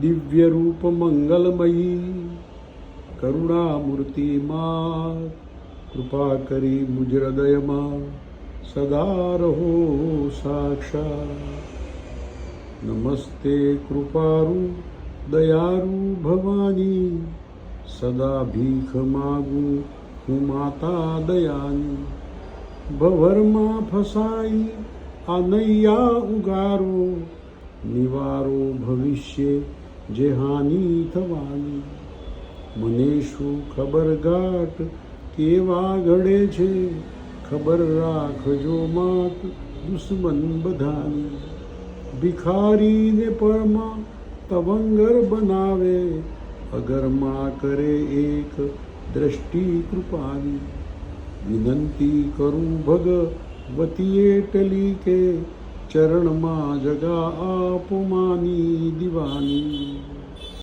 દિવ્ય રૂપ મંગલમયી કરુણામૂર્તિ માં કૃપા કરી મુજ હૃદયમાં સદા રહો સાક્ષાત। નમસ્તે કૃપારુ દયારુ ભવાની સદા ભીખ માગું હું માતા દયાની। ભવરમાં ફસાઈ આ નૈયા ઉગારો નિવારો ભવિષ્ય જે હાનિ થવાની। મને શું ખબર ઘાટ કેવા ઘડે છે ખબર રાખજો માત દુશ્મન બધાની। ભિખારીને પરમાં તવંગર બનાવે અગરમાં કરે એક દ્રષ્ટિ કૃપાની। વિનંતી કરું ભગવતીએ ટલી કે ચરણમાં જગા આપ માની દીવાની।